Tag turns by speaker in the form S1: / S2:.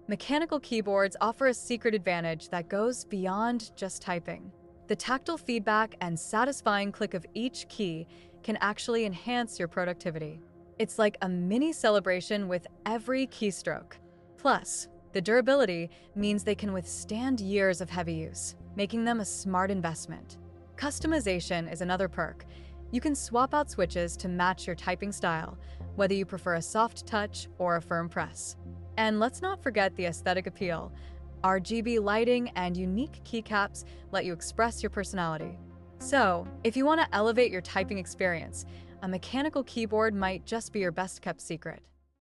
S1: Mechanical keyboards offer a secret advantage that goes beyond just typing. The tactile feedback and satisfying click of each key can actually enhance your productivity. It's like a mini celebration with every keystroke. Plus, the durability means they can withstand years of heavy use, making them a smart investment. Customization is another perk. You can swap out switches to match your typing style, whether you prefer a soft touch or a firm press. And let's not forget the aesthetic appeal. RGB lighting and unique keycaps let you express your personality. So, if you want to elevate your typing experience, a mechanical keyboard might just be your best-kept secret.